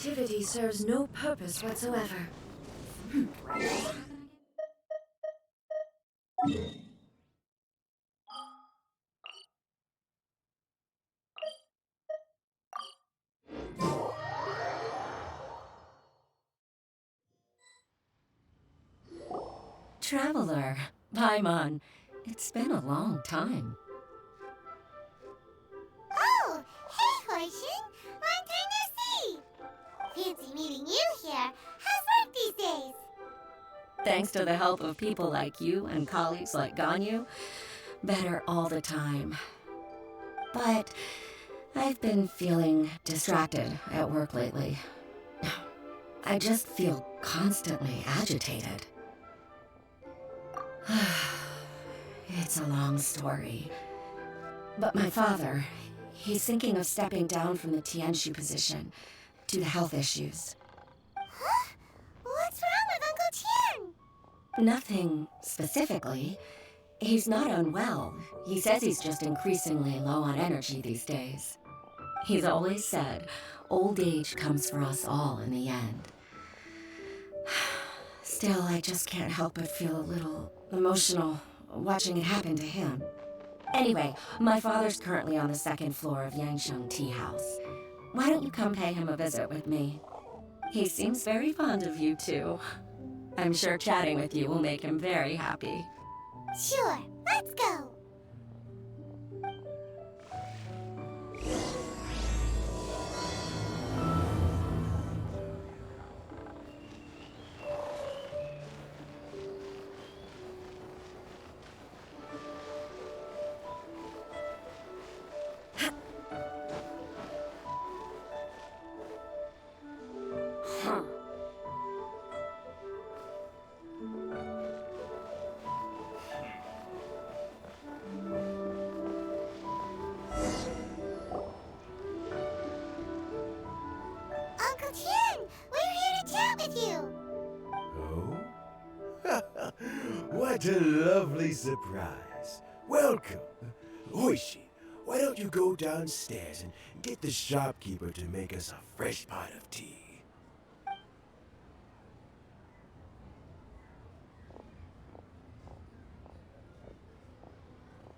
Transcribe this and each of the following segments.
activity serves no purpose whatsoever. Traveler, Paimon, it's been a long time. Oh, hey, Hoishin. Long time no see. Fancy meeting you here. How's work these days? Thanks to the help of people like you and colleagues like Ganyu, better all the time. But I've been feeling distracted at work lately. I just feel constantly agitated. It's a long story. But my father, he's thinking of stepping down from the Tianshu position due to health issues. Huh? What's wrong with Uncle Tian? Nothing specifically. He's not unwell. He says he's just increasingly low on energy these days. He's always said, old age comes for us all in the end. Still, I just can't help but feel a little emotional watching it happen to him. Anyway, my father's currently on the second floor of Yangsheng Tea House. Why don't you come pay him a visit with me? He seems very fond of you, too. I'm sure chatting with you will make him very happy. Sure, let's go. Uncle Tian, we're here to chat with you. Oh? What a lovely surprise. Welcome. Hoishi, why don't you go downstairs and get the shopkeeper to make us a fresh pot of tea?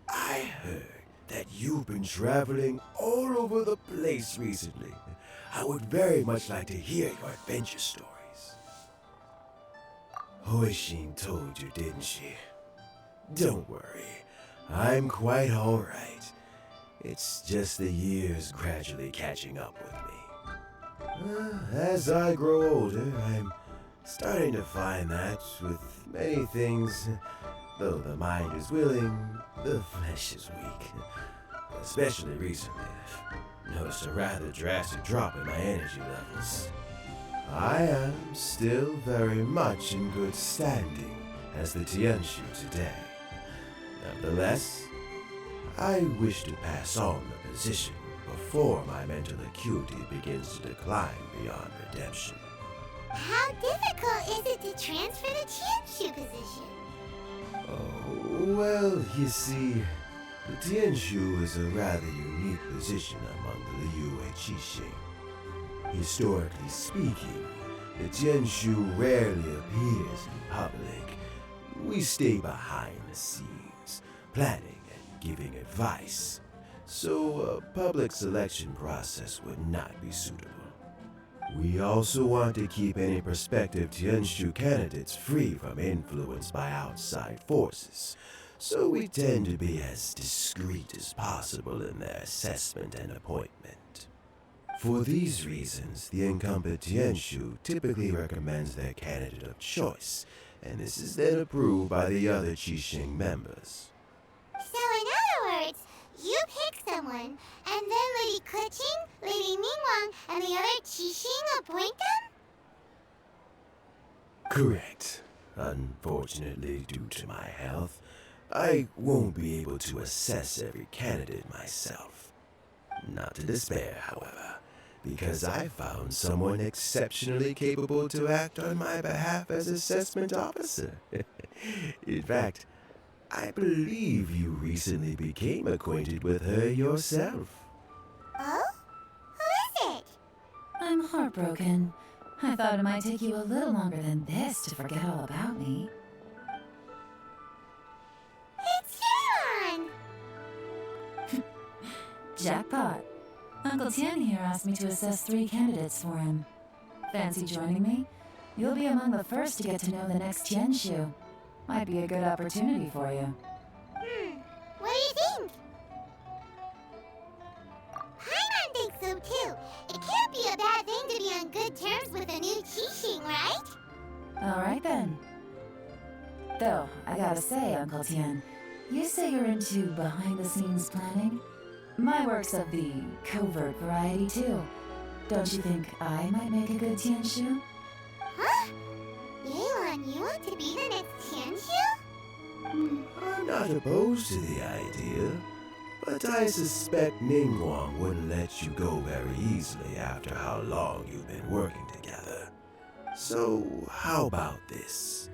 I heard that you've been traveling all over the place recently. I would very much like to hear your adventure stories. Hoishin told you, didn't she? Don't worry, I'm quite alright. It's just the years gradually catching up with me. As I grow older, I'm starting to find that with many things, though the mind is willing, the flesh is weak. Especially recently, I've noticed a rather drastic drop in my energy levels. I am still very much in good standing as the Tianshu today. Nevertheless, I wish to pass on the position before my mental acuity begins to decline beyond redemption. How difficult is it to transfer the Tianshu position? Oh, well, you see, the Tianshu is a rather unique position among the Liyue Qixing. Historically speaking, the Tianshu rarely appears in public. We stay behind the scenes, planning and giving advice, so a public selection process would not be suitable. We also want to keep any prospective Tianshu candidates free from influence by outside forces, so we tend to be as discreet as possible in their assessment and appointment. For these reasons, the incumbent Tianshu typically recommends their candidate of choice, and this is then approved by the other Qixing members. So in other words, you pick someone, and then Lady Keqing, Lady Ningguang, and the other Qixing appoint them? Correct. Unfortunately, due to my health, I won't be able to assess every candidate myself. Not to despair, however, because I found someone exceptionally capable to act on my behalf as assessment officer. In fact, I believe you recently became acquainted with her yourself. Oh? Who is it? I'm Heartbroken. I thought it might take you a little longer than this to forget all about me. It's Yelan! Jackpot. Uncle Tian here asked me to assess 3 candidates for him. Fancy joining me? You'll be among the first to get to know the next Tianshu. Might be a good opportunity for you. What do you think? Paimon thinks so too. It can't be a bad thing to be on good terms with a new Qixing, right? Alright then. Though, I gotta say, Uncle Tian, you say you're into behind-the-scenes planning? My work's of the covert variety too. Don't you think I might make a good Tianshu? Huh? Yelan, you want to be the next Tianshu? I'm not opposed to the idea, but I suspect Ningguang wouldn't let you go very easily after how long you've been working together. So, how about this?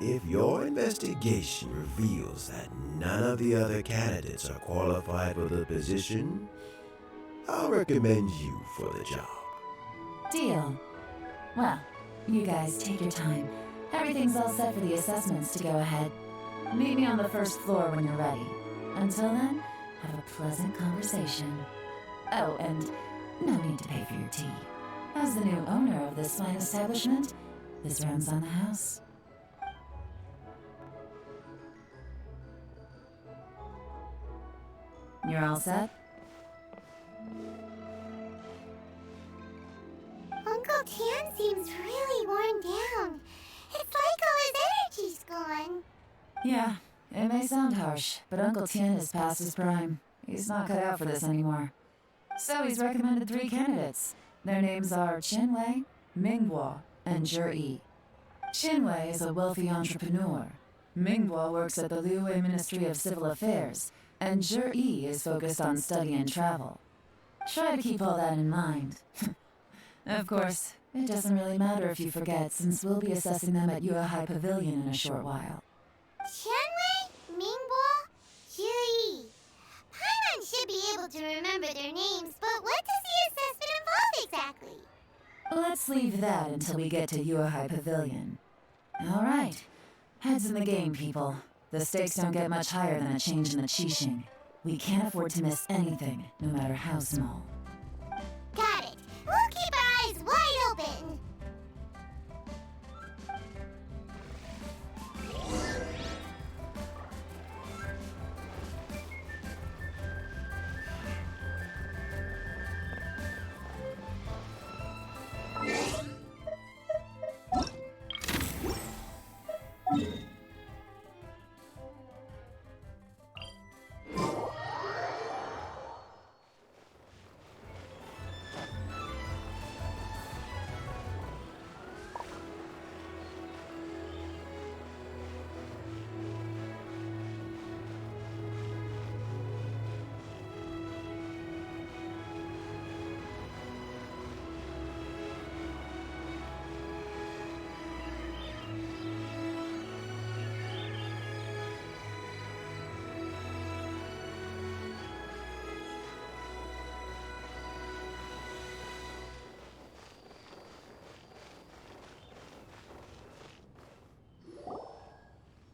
If your investigation reveals that none of the other candidates are qualified for the position, I'll recommend you for the job. Deal. Well, you guys take your time. Everything's all set for the assessments to go ahead. Meet me on the first floor when you're ready. Until then, have a pleasant conversation. Oh, and no need to pay for your tea. As the new owner of this fine establishment, this runs on the house. You're all set? Uncle Tian seems really worn down. It's like all his energy's gone. Yeah, it may sound harsh, but Uncle Tian is past his prime. He's not cut out for this anymore. So he's recommended 3 candidates. Their names are Qinwei, Mingguo, and Zhi. Qinwei is a wealthy entrepreneur. Mingguo works at the Liyue Ministry of Civil Affairs, and Zhi is focused on study and travel. Try to keep all that in mind. Of course, it doesn't really matter if you forget, since we'll be assessing them at Yuehai Pavilion in a short while. Qianwei, Mingguo, Zhi. Paimon should be able to remember their names, but what does the assessment involve exactly? Let's leave that until we get to Yuehai Pavilion. All right. Heads in the game, people. The stakes don't get much higher than a change in the Qixing. We can't afford to miss anything, no matter how small. Got it. We'll keep our eyes wide open.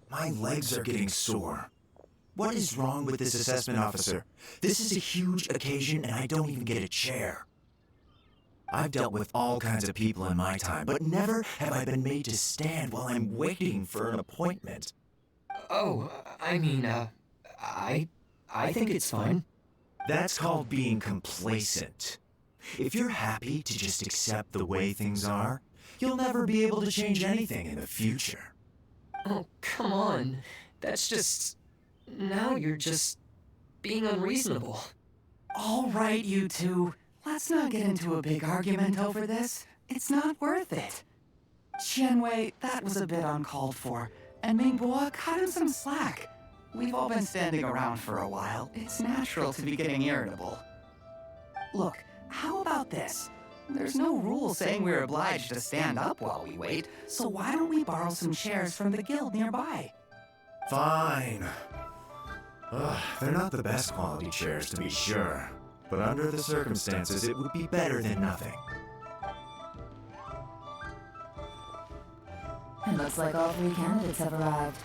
My legs are getting sore. What is wrong with this assessment officer? This is a huge occasion and I don't even get a chair. I've dealt with all kinds of people in my time, but never have I been made to stand while I'm waiting for an appointment. Oh, I mean, I think it's fine. That's called being complacent. If you're happy to just accept the way things are, you'll never be able to change anything in the future. Oh, come on. That's just... Now you're just being unreasonable. All right, you two. Let's not get into a big argument over this. It's not worth it. Qianwei, that was a bit uncalled for. And Mingguo, cut him some slack. We've all been standing around for a while. It's natural to be getting irritable. Look, how about this? There's no rule saying we're obliged to stand up while we wait, so why don't we borrow some chairs from the guild nearby? Fine. They're not the best quality chairs, to be sure. But under the circumstances, it would be better than nothing. It looks like all 3 candidates have arrived.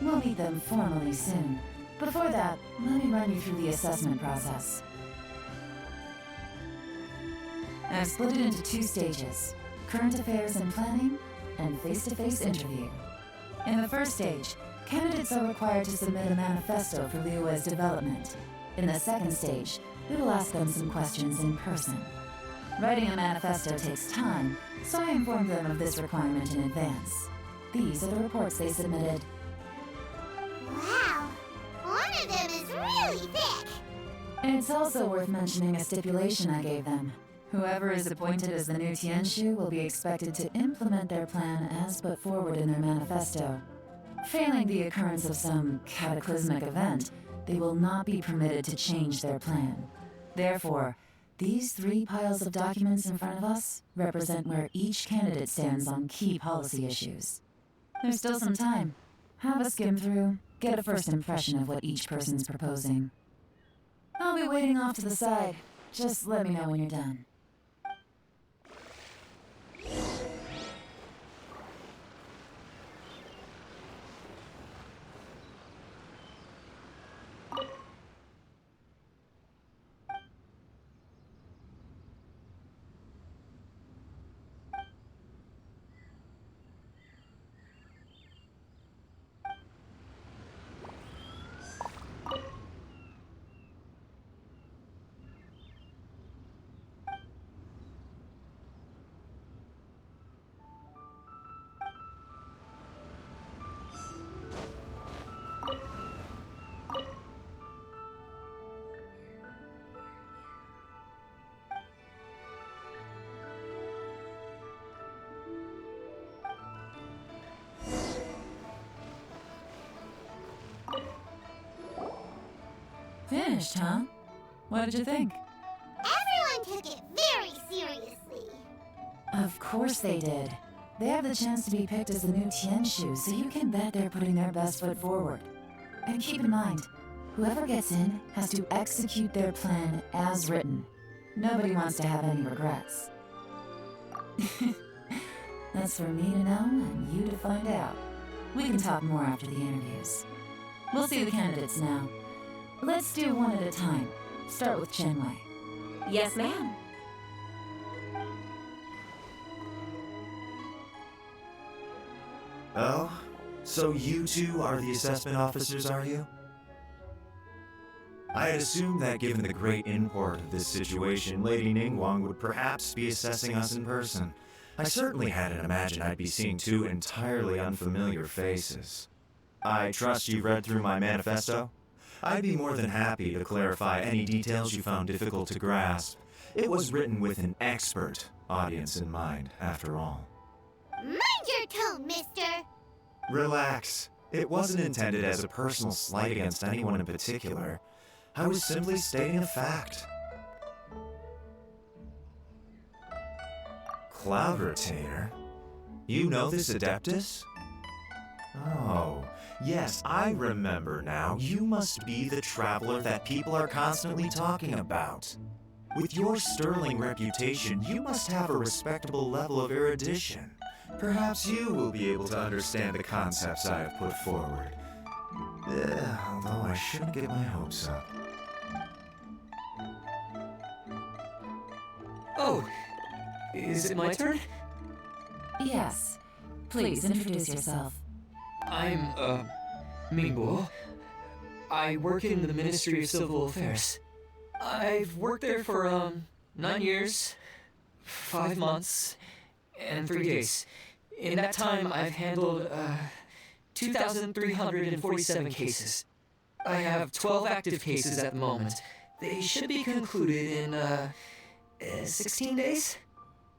We'll meet them formally soon. Before that, let me run you through the assessment process. I've split it into 2 stages: current affairs and planning, and face-to-face interview. In the first stage, candidates are required to submit a manifesto for Liyue's development. In the second stage, we will ask them some questions in person. Writing a manifesto takes time, so I informed them of this requirement in advance. These are the reports they submitted. Wow, one of them is really thick. It's also worth mentioning a stipulation I gave them. Whoever is appointed as the new Tianshu will be expected to implement their plan as put forward in their manifesto. Failing the occurrence of some cataclysmic event, they will not be permitted to change their plan. Therefore, these 3 piles of documents in front of us represent where each candidate stands on key policy issues. There's still some time. Have a skim through, get a first impression of what each person's proposing. I'll be waiting off to the side. Just let me know when you're done. Finished, huh? What did you think? Everyone took it very seriously. Of course they did. They have the chance to be picked as the new Tianshu, so you can bet they're putting their best foot forward. And keep in mind, whoever gets in has to execute their plan as written. Nobody wants to have any regrets. That's for me to know and you to find out. We can talk more after the interviews. We'll see the candidates now. Let's do one at a time. Start with Chenwei. Yes, ma'am. Oh, so you 2 are the assessment officers, are you? I had assumed that given the great import of this situation, Lady Ningguang would perhaps be assessing us in person. I certainly hadn't imagined I'd be seeing 2 entirely unfamiliar faces. I trust you've read through my manifesto? I'd be more than happy to clarify any details you found difficult to grasp. It was written with an expert audience in mind, after all. Mind your tone, mister. Relax. It wasn't intended as a personal slight against anyone in particular. I was simply stating a fact. Cloud Rotator? You know this Adeptus? Oh, yes, I remember now. You must be the traveler that people are constantly talking about. With your sterling reputation, you must have a respectable level of erudition. Perhaps you will be able to understand the concepts I have put forward. Although I shouldn't get my hopes up. Oh, is it my turn? Yes. Please introduce yourself. I'm, Mingbo. I work in the Ministry of Civil Affairs. I've worked there for, 9 years, 5 months, and 3 days. In that time, I've handled, 2,347 cases. I have 12 active cases at the moment. They should be concluded in, 16 days?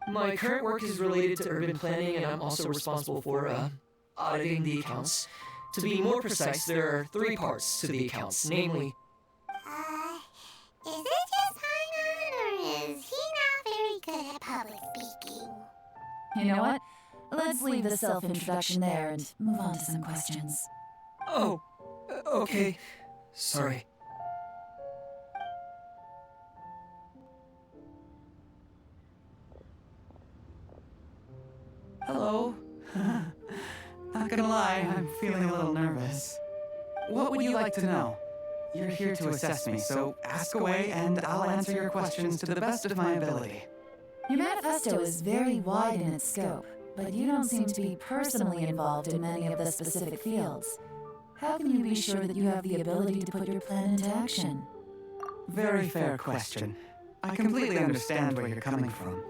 My current work is related to urban planning, and I'm also responsible for, auditing the accounts. To be more precise, there are 3 parts to the accounts, namely... Is it just Paimon, or is he not very good at public speaking? You know what? Let's leave the self-introduction there and move on to some questions. Oh, okay. Sorry. Hello. Not gonna lie, I'm feeling a little nervous. What would you like to know? You're here to assess me, so ask away and I'll answer your questions to the best of my ability. Your manifesto is very wide in its scope, but you don't seem to be personally involved in many of the specific fields. How can you be sure that you have the ability to put your plan into action? Very fair question. I completely understand where you're coming from.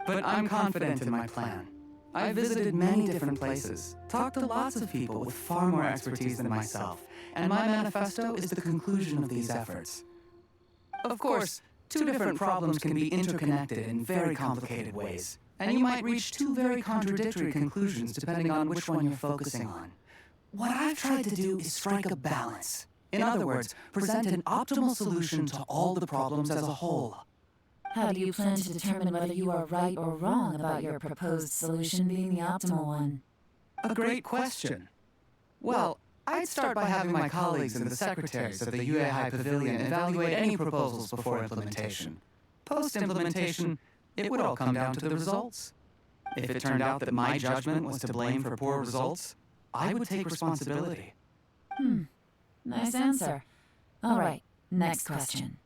But I'm confident in my plan. I've visited many different places, talked to lots of people with far more expertise than myself, and my manifesto is the conclusion of these efforts. Of course, two different problems can be interconnected in very complicated ways, and you might reach two very contradictory conclusions depending on which one you're focusing on. What I've tried to do is strike a balance. In other words, present an optimal solution to all the problems as a whole. How do you plan to determine whether you are right or wrong about your proposed solution being the optimal one? A great question. Well, I'd start by having my colleagues and the secretaries of the Yuehai Pavilion evaluate any proposals before implementation. Post-implementation, it would all come down to the results. If it turned out that my judgment was to blame for poor results, I would take responsibility. Nice answer. All right, next question.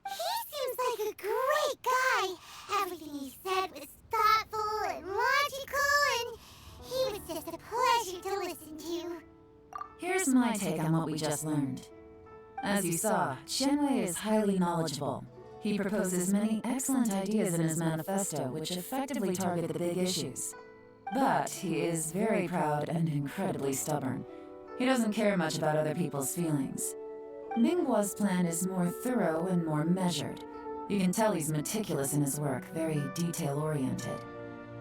He seems like a great guy. Everything he said was thoughtful and logical, and he was just a pleasure to listen to. Here's my take on what we just learned. As you saw, Qianwei is highly knowledgeable. He proposes many excellent ideas in his manifesto which effectively target the big issues. But he is very proud and incredibly stubborn. He doesn't care much about other people's feelings. Mingguo's plan is more thorough and more measured. You can tell he's meticulous in his work, very detail-oriented.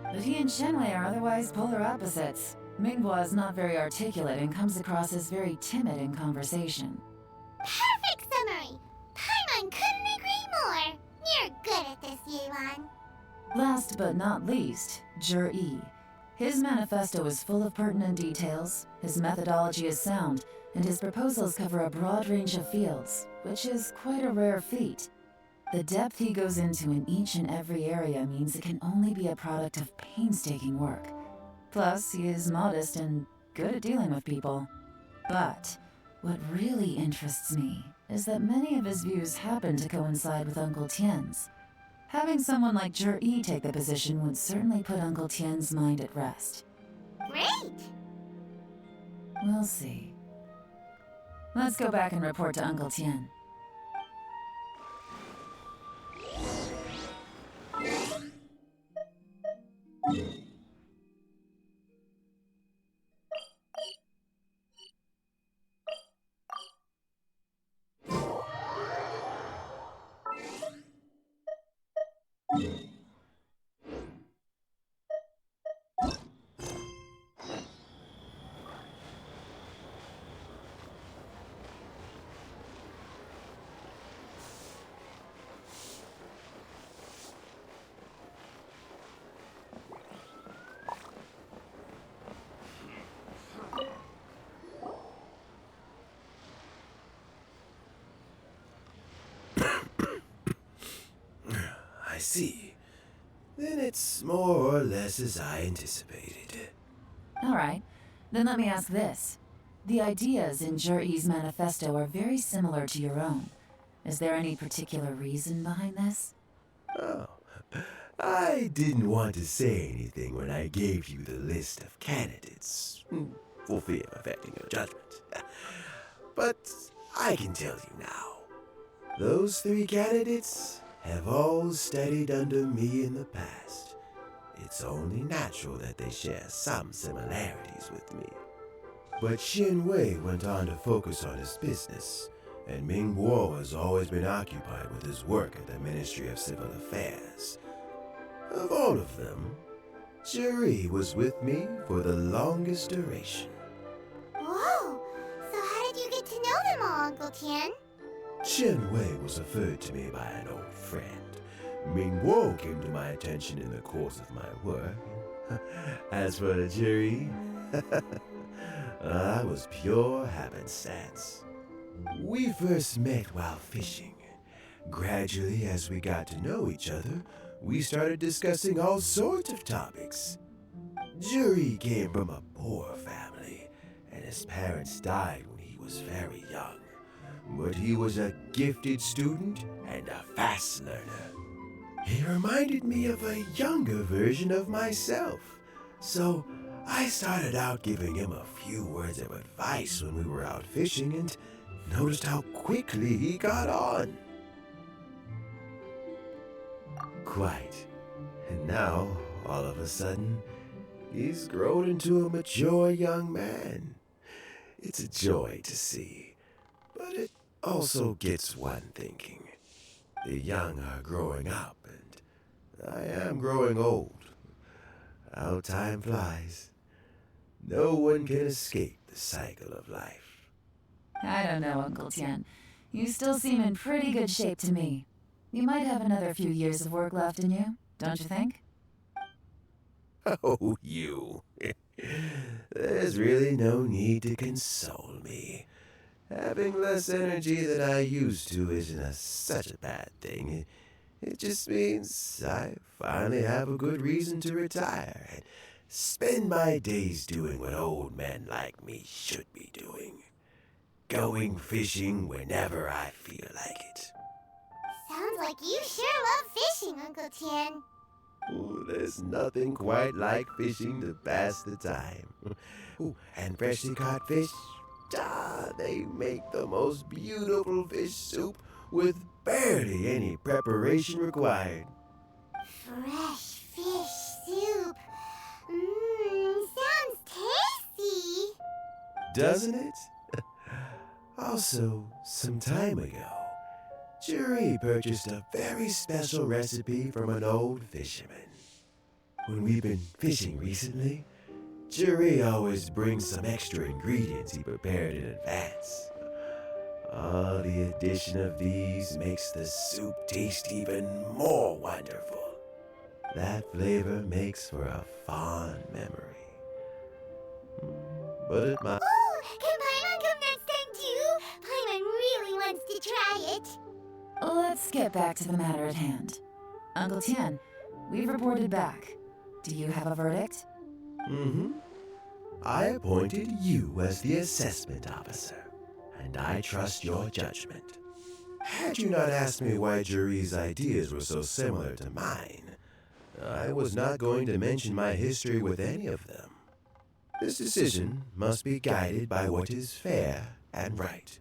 But he and Qianwei are otherwise polar opposites. Mingguo is not very articulate and comes across as very timid in conversation. Perfect summary! Paimon couldn't agree more! You're good at this, Yelan. Last but not least, Yi. His manifesto is full of pertinent details, his methodology is sound, and his proposals cover a broad range of fields, which is quite a rare feat. The depth he goes into in each and every area means it can only be a product of painstaking work. Plus, he is modest and good at dealing with people. But what really interests me is that many of his views happen to coincide with Uncle Tien's. Having someone like Yi take the position would certainly put Uncle Tien's mind at rest. Great! We'll see. Let's go back and report to Uncle Tien. I see. Then it's more or less as I anticipated. All right, then let me ask this. The ideas in Yi's manifesto are very similar to your own. Is there any particular reason behind this? Oh, I didn't want to say anything when I gave you the list of candidates, for fear of affecting your judgment. But I can tell you now. Those 3 candidates have all studied under me in the past. It's only natural that they share some similarities with me. But Qianwei went on to focus on his business, and Mingguo has always been occupied with his work at the Ministry of Civil Affairs. Of all of them, Yi was with me for the longest duration. Whoa! So how did you get to know them all, Uncle Tien? Qianwei was referred to me by an old friend. Mingguo came to my attention in the course of my work. As for Yi, I was pure happenstance. We first met while fishing, Gradually, as we got to know each other, we started discussing all sorts of topics. Juri came from a poor family, and his parents died when he was very young. But he was a gifted student and a fast learner. He reminded me of a younger version of myself, so I started out giving him a few words of advice when we were out fishing and noticed how quickly he got on. Quite. And now, all of a sudden, he's grown into a mature young man. It's a joy to see, but it also gets one thinking. The young are growing up, and I am growing old. How time flies. No one can escape the cycle of life. I don't know, Uncle Tian. You still seem in pretty good shape to me. You might have another few years of work left in you, don't you think? Oh, you. There's really no need to console me. Having less energy than I used to isn't such a bad thing. It just means I finally have a good reason to retire and spend my days doing what old men like me should be doing. Going fishing whenever I feel like it. Sounds like you sure love fishing, Uncle Tian. Ooh, there's nothing quite like fishing to pass the time. Ooh, and freshly caught fish, they make the most beautiful fish soup with barely any preparation required. Fresh fish soup. Sounds tasty. Doesn't it? Also, some time ago, Juri purchased a very special recipe from an old fisherman. When we've been fishing recently, Juri always brings some extra ingredients he prepared in advance. The addition of these makes the soup taste even more wonderful. That flavor makes for a fond memory. But it might... Oh, can Paimon come next time too? Paimon really wants to try it. Let's get back to the matter at hand. Uncle Tian, we've reported back. Do you have a verdict? I appointed you as the assessment officer, and I trust your judgment. Had you not asked me why Juri's ideas were so similar to mine, I was not going to mention my history with any of them. This decision must be guided by what is fair and right.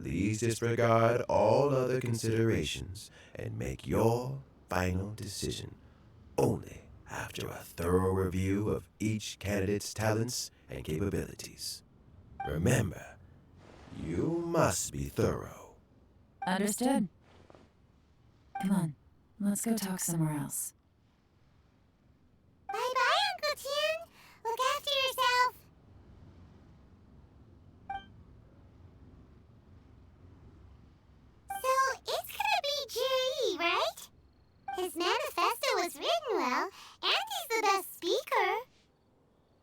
Please disregard all other considerations and make your final decision only after a thorough review of each candidate's talents and capabilities. Remember, you must be thorough. Understood. Come on, let's go talk somewhere else. Bye-bye, Uncle Tian. Look after yourself. So, it's gonna be Juri, right? His manifesto was written well, and he's the best speaker.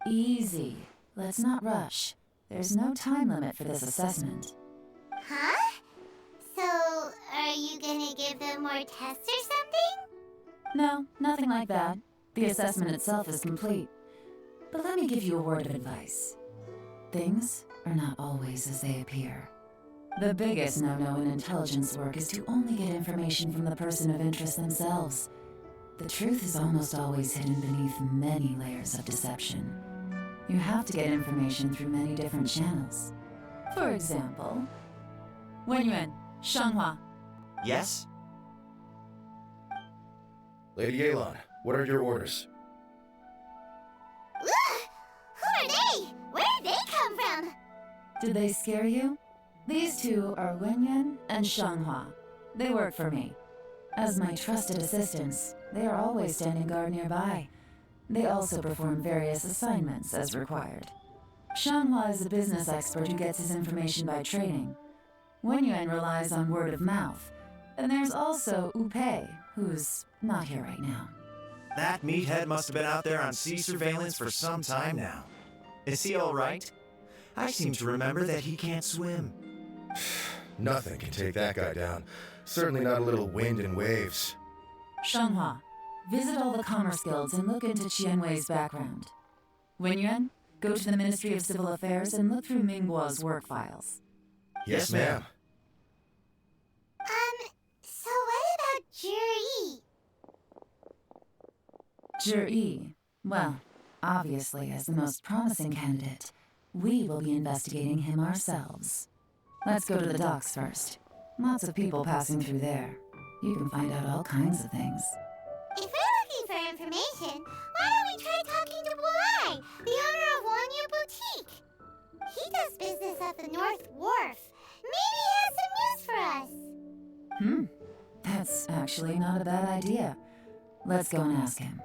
Easy. Let's not rush. There's no time limit for this assessment. Huh? So, are you gonna give them more tests or something? No, nothing like that. The assessment itself is complete. But let me give you a word of advice. Things are not always as they appear. The biggest no-no in intelligence work is to only get information from the person of interest themselves. The truth is almost always hidden beneath many layers of deception. You have to get information through many different channels. For example, Wenyuan, Shanghua. Yes? Lady Yelan, what are your orders? Ugh! Who are they? Where did they come from? Did they scare you? These two are Wenyuan and Shanghua. They work for me. As my trusted assistants, they are always standing guard nearby. They also perform various assignments as required. Shanghua is a business expert who gets his information by training. Wenyuan relies on word of mouth. And there's also Upei, who's not here right now. That meathead must have been out there on sea surveillance for some time now. Is he all right? I seem to remember that he can't swim. Nothing can take that guy down. Certainly not a little wind and waves. Shenghua, visit all the commerce guilds and look into Qianwei's background. Wenyuan, go to the Ministry of Civil Affairs and look through Mingguo's work files. Yes, ma'am. So what about Juri? Zhi, well, obviously as the most promising candidate, we will be investigating him ourselves. Let's go to the docks first. Lots of people passing through there. You can find out all kinds of things. If we're looking for information, why don't we try talking to Bulai, the owner of Wanyu Boutique? He does business at the North Wharf. Maybe he has some news for us. That's actually not a bad idea. Let's go and ask him.